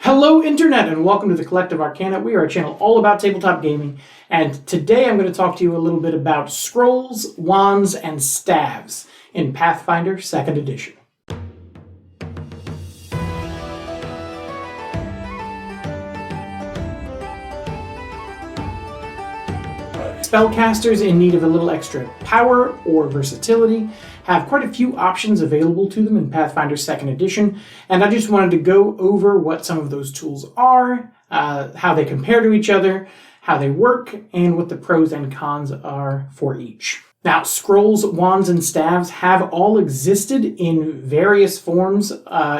Hello Internet and welcome to the Collective Arcana. We are a channel all about tabletop gaming, and today I'm going to talk to you a little bit about scrolls, wands, and staves in Pathfinder Second Edition. Spellcasters in need of a little extra power or versatility have quite a few options available to them in Pathfinder Second Edition, and I just wanted to go over what some of those tools are, how they compare to each other, how they work, and what the pros and cons are for each. Now, scrolls, wands, and staves have all existed in various forms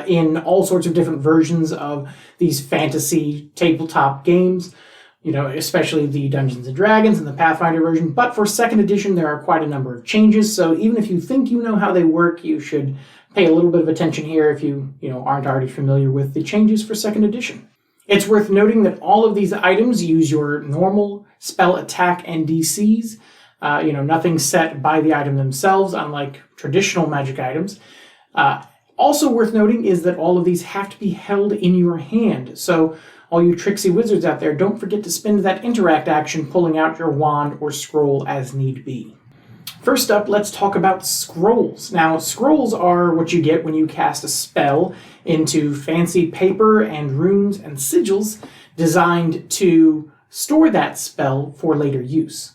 in all sorts of different versions of these fantasy tabletop games. You know, especially the Dungeons & Dragons and the Pathfinder version, but for second edition there are quite a number of changes, so even if you think you know how they work, you should pay a little bit of attention here if you aren't already familiar with the changes for second edition. It's worth noting that all of these items use your normal spell attack and DCs, nothing set by the item themselves, unlike traditional magic items. Also worth noting is that all of these have to be held in your hand, so all you tricksy wizards out there, don't forget to spend that interact action pulling out your wand or scroll as need be. First up, let's talk about scrolls. Now, scrolls are what you get when you cast a spell into fancy paper and runes and sigils designed to store that spell for later use.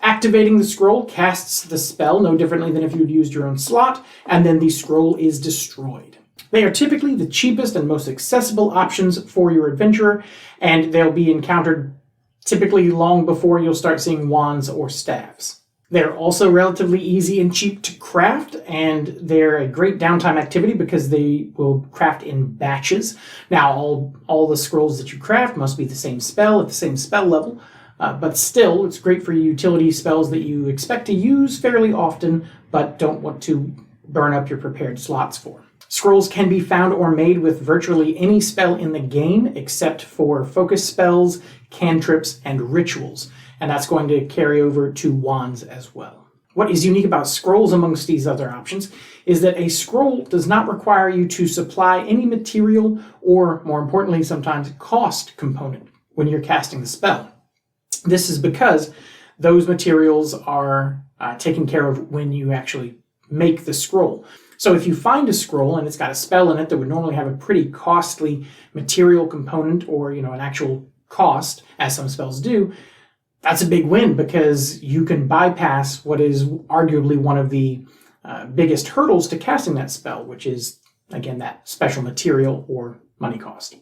Activating the scroll casts the spell no differently than if you'd used your own slot, and then the scroll is destroyed. They are typically the cheapest and most accessible options for your adventurer, and they'll be encountered typically long before you'll start seeing wands or staves. They're also relatively easy and cheap to craft, and they're a great downtime activity because they will craft in batches. Now, all the scrolls that you craft must be the same spell at the same spell level, but still, it's great for utility spells that you expect to use fairly often, but don't want to burn up your prepared slots for. Scrolls can be found or made with virtually any spell in the game except for focus spells, cantrips, and rituals, and that's going to carry over to wands as well. What is unique about scrolls amongst these other options is that a scroll does not require you to supply any material or, more importantly, sometimes cost component when you're casting the spell. This is because those materials are taken care of when you actually make the scroll. So if you find a scroll and it's got a spell in it that would normally have a pretty costly material component or, an actual cost, as some spells do, that's a big win because you can bypass what is arguably one of the biggest hurdles to casting that spell, which is, again, that special material or money cost.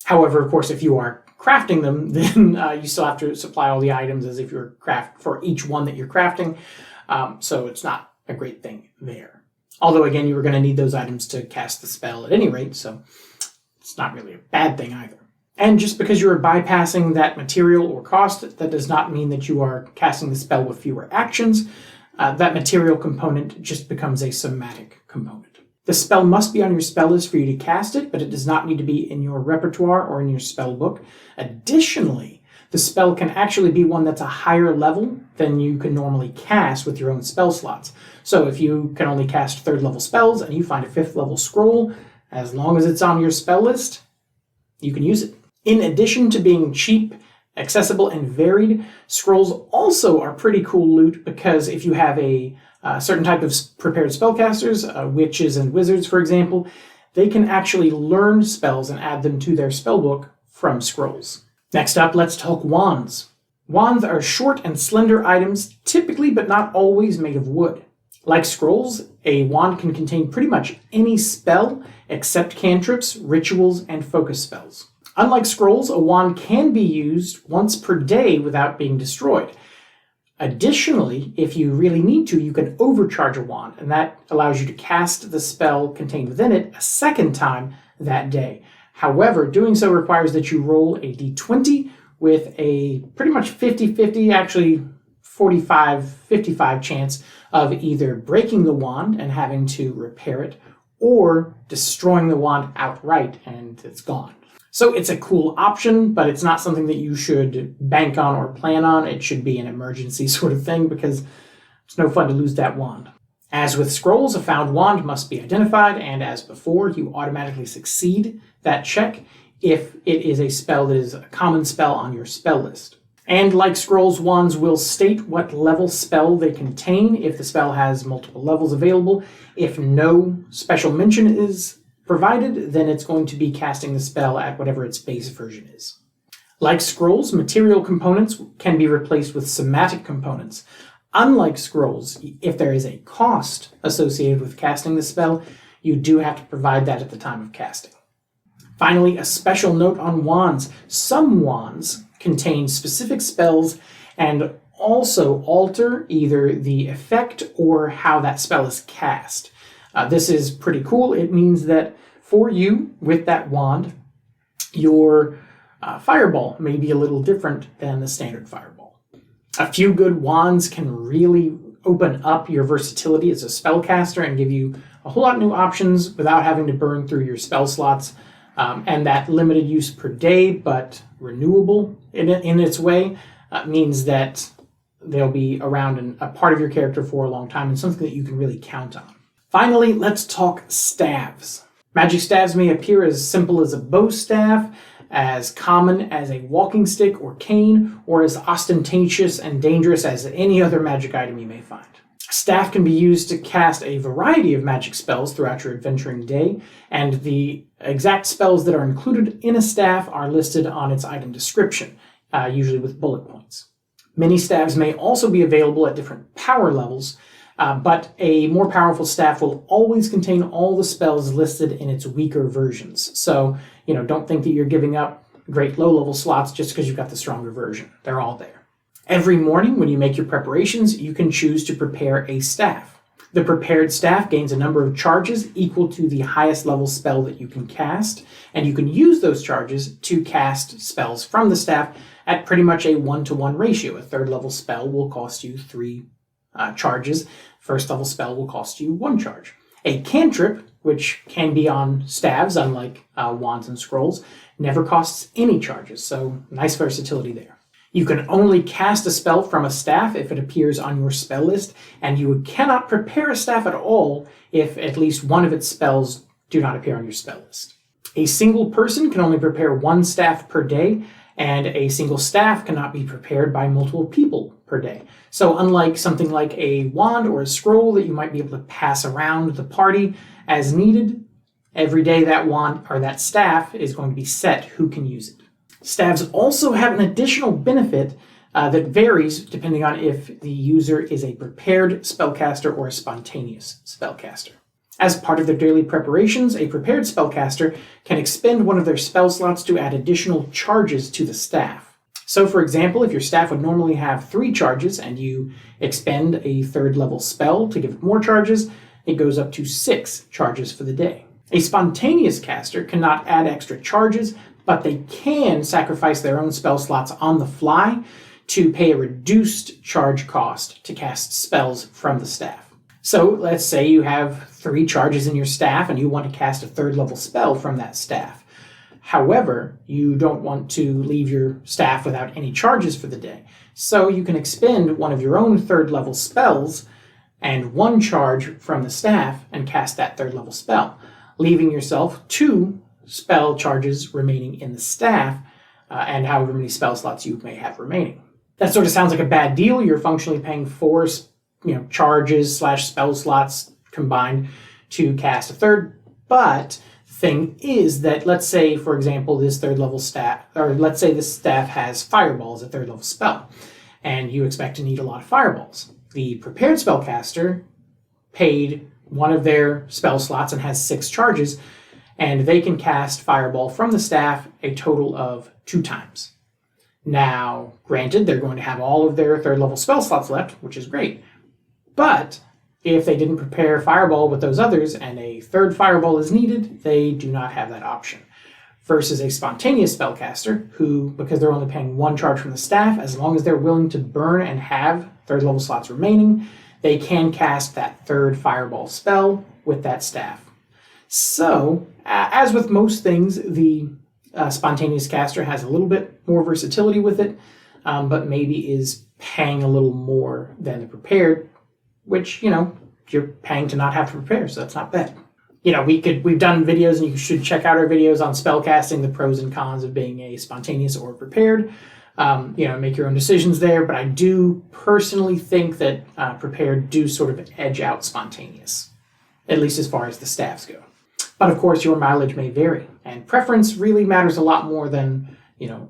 However, of course, if you are crafting them, then you still have to supply all the items as if you're for each one that you're crafting, so it's not a great thing there. Although, again, you were going to need those items to cast the spell at any rate, so it's not really a bad thing either. And just because you are bypassing that material or cost, that does not mean that you are casting the spell with fewer actions. That material component just becomes a somatic component. The spell must be on your spell list for you to cast it, but it does not need to be in your repertoire or in your spell book. Additionally, the spell can actually be one that's a higher level than you can normally cast with your own spell slots. So if you can only cast 3rd level spells and you find a 5th level scroll, as long as it's on your spell list, you can use it. In addition to being cheap, accessible, and varied, scrolls also are pretty cool loot because if you have a certain type of prepared spellcasters, witches and wizards, for example, they can actually learn spells and add them to their spellbook from scrolls. Next up, let's talk wands. Wands are short and slender items, typically but not always made of wood. Like scrolls, a wand can contain pretty much any spell except cantrips, rituals, and focus spells. Unlike scrolls, a wand can be used once per day without being destroyed. Additionally, if you really need to, you can overcharge a wand, and that allows you to cast the spell contained within it a second time that day. However, doing so requires that you roll a d20 with a pretty much 50-50, actually 45-55 chance of either breaking the wand and having to repair it or destroying the wand outright and it's gone. So it's a cool option, but it's not something that you should bank on or plan on. It should be an emergency sort of thing because it's no fun to lose that wand. As with scrolls, a found wand must be identified, and as before, you automatically succeed that check if it is a spell that is a common spell on your spell list. And like scrolls, wands will state what level spell they contain if the spell has multiple levels available. If no special mention is provided, then it's going to be casting the spell at whatever its base version is. Like scrolls, material components can be replaced with somatic components. Unlike scrolls, if there is a cost associated with casting the spell, you do have to provide that at the time of casting. Finally, a special note on wands. Some wands contain specific spells and also alter either the effect or how that spell is cast. This is pretty cool. It means that for you, with that wand, your fireball may be a little different than the standard fireball. A few good wands can really open up your versatility as a spellcaster and give you a whole lot of new options without having to burn through your spell slots. And that limited use per day, but renewable in its way, means that they'll be around and a part of your character for a long time and something that you can really count on. Finally, let's talk staves. Magic staves may appear as simple as a bow staff, as common as a walking stick or cane, or as ostentatious and dangerous as any other magic item you may find. Staff can be used to cast a variety of magic spells throughout your adventuring day, and the exact spells that are included in a staff are listed on its item description, usually with bullet points. Many staves may also be available at different power levels, but a more powerful staff will always contain all the spells listed in its weaker versions. So, don't think that you're giving up great low-level slots just because you've got the stronger version. They're all there. Every morning when you make your preparations, you can choose to prepare a staff. The prepared staff gains a number of charges equal to the highest level spell that you can cast, and you can use those charges to cast spells from the staff at pretty much a 1-to-1 ratio. A third level spell will cost you 3 charges. First level spell will cost you 1 charge. A cantrip, which can be on staves, unlike wands and scrolls, never costs any charges, so nice versatility there. You can only cast a spell from a staff if it appears on your spell list, and you cannot prepare a staff at all if at least one of its spells do not appear on your spell list. A single person can only prepare 1 staff per day, and a single staff cannot be prepared by multiple people per day. So unlike something like a wand or a scroll that you might be able to pass around the party as needed, every day that wand or that staff is going to be set who can use it. Staves also have an additional benefit that varies depending on if the user is a prepared spellcaster or a spontaneous spellcaster. As part of their daily preparations, a prepared spellcaster can expend one of their spell slots to add additional charges to the staff. So for example, if your staff would normally have 3 charges and you expend a 3rd level spell to give it more charges, it goes up to 6 charges for the day. A spontaneous caster cannot add extra charges, but they can sacrifice their own spell slots on the fly to pay a reduced charge cost to cast spells from the staff. So let's say you have 3 charges in your staff and you want to cast a 3rd level spell from that staff. However, you don't want to leave your staff without any charges for the day. So you can expend one of your own 3rd level spells and 1 charge from the staff and cast that 3rd level spell, leaving yourself 2 spell charges remaining in the staff, and however many spell slots you may have remaining. That sort of sounds like a bad deal. You're functionally paying 4 charges / spell slots combined to cast a 3rd, but the thing is that, let's say, for example, this 3rd level staff, or let's say this staff has Fireball as a 3rd level spell, and you expect to need a lot of fireballs. The prepared spellcaster paid one of their spell slots and has 6 charges, and they can cast Fireball from the staff a total of 2 times. Now, granted, they're going to have all of their 3rd level spell slots left, which is great. But if they didn't prepare Fireball with those others and a 3rd Fireball is needed, they do not have that option. Versus a spontaneous spellcaster who, because they're only paying 1 charge from the staff, as long as they're willing to burn and have 3rd level slots remaining, they can cast that 3rd Fireball spell with that staff. So, as with most things, the spontaneous caster has a little bit more versatility with it, but maybe is paying a little more than the prepared, which, you're paying to not have to prepare, so that's not bad. we've done videos, and you should check out our videos on spellcasting, the pros and cons of being a spontaneous or prepared. Make your own decisions there, but I do personally think that prepared do sort of edge out spontaneous, at least as far as the staves go. But of course, your mileage may vary, and preference really matters a lot more than,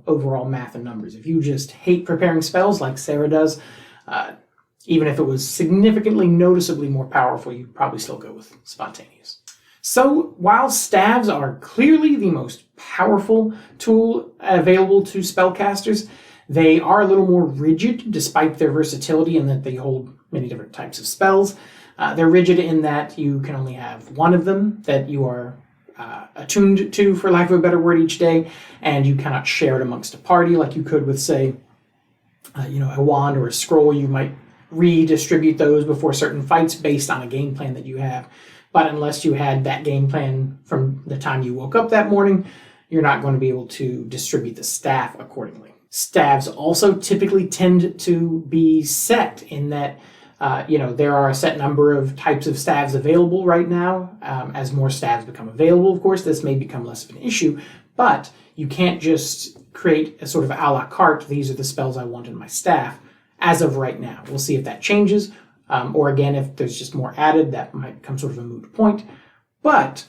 overall math and numbers. If you just hate preparing spells like Sarah does, even if it was significantly noticeably more powerful, you'd probably still go with spontaneous. So while staves are clearly the most powerful tool available to spellcasters, they are a little more rigid despite their versatility in that they hold many different types of spells. They're rigid in that you can only have one of them that you are attuned to, for lack of a better word, each day, and you cannot share it amongst a party like you could with, say, a wand or a scroll. You might redistribute those before certain fights based on a game plan that you have. But unless you had that game plan from the time you woke up that morning, you're not going to be able to distribute the staff accordingly. Staves also typically tend to be set in that, there are a set number of types of staves available right now. As more staves become available, of course, this may become less of an issue, but you can't just create a sort of a la carte, these are the spells I want in my staff, as of right now. We'll see if that changes. Or again, if there's just more added, that might become sort of a moot point. But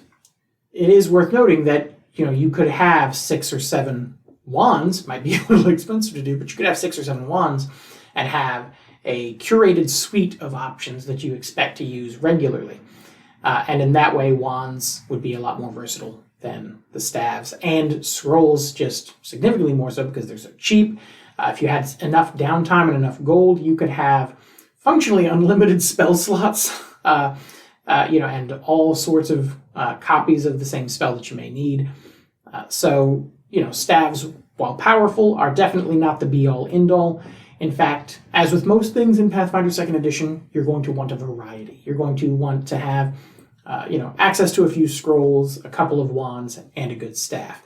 it is worth noting that, you could have 6 or 7 wands, might be a little expensive to do, but you could have 6 or 7 wands and have a curated suite of options that you expect to use regularly. And in that way, wands would be a lot more versatile than the staves, and scrolls just significantly more so because they're so cheap. If you had enough downtime and enough gold, you could have functionally unlimited spell slots, and all sorts of copies of the same spell that you may need. Staves, while powerful, are definitely not the be-all, end-all. In fact, as with most things in Pathfinder Second Edition, you're going to want a variety. You're going to want to have, access to a few scrolls, a couple of wands, and a good staff.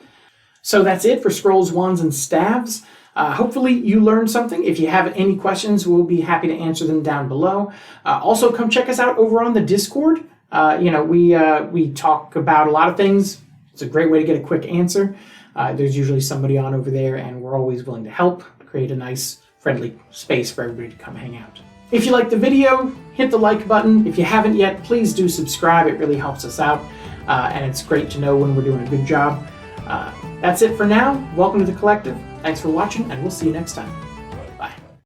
So that's it for scrolls, wands, and staves. Hopefully you learned something. If you have any questions, we'll be happy to answer them down below. Also, come check us out over on the Discord. We talk about a lot of things. It's a great way to get a quick answer. There's usually somebody on over there, and we're always willing to help create a nice, friendly space for everybody to come hang out. If you liked the video, hit the like button. If you haven't yet, please do subscribe. It really helps us out, and it's great to know when we're doing a good job. That's it for now. Welcome to the Collective. Thanks for watching, and we'll see you next time.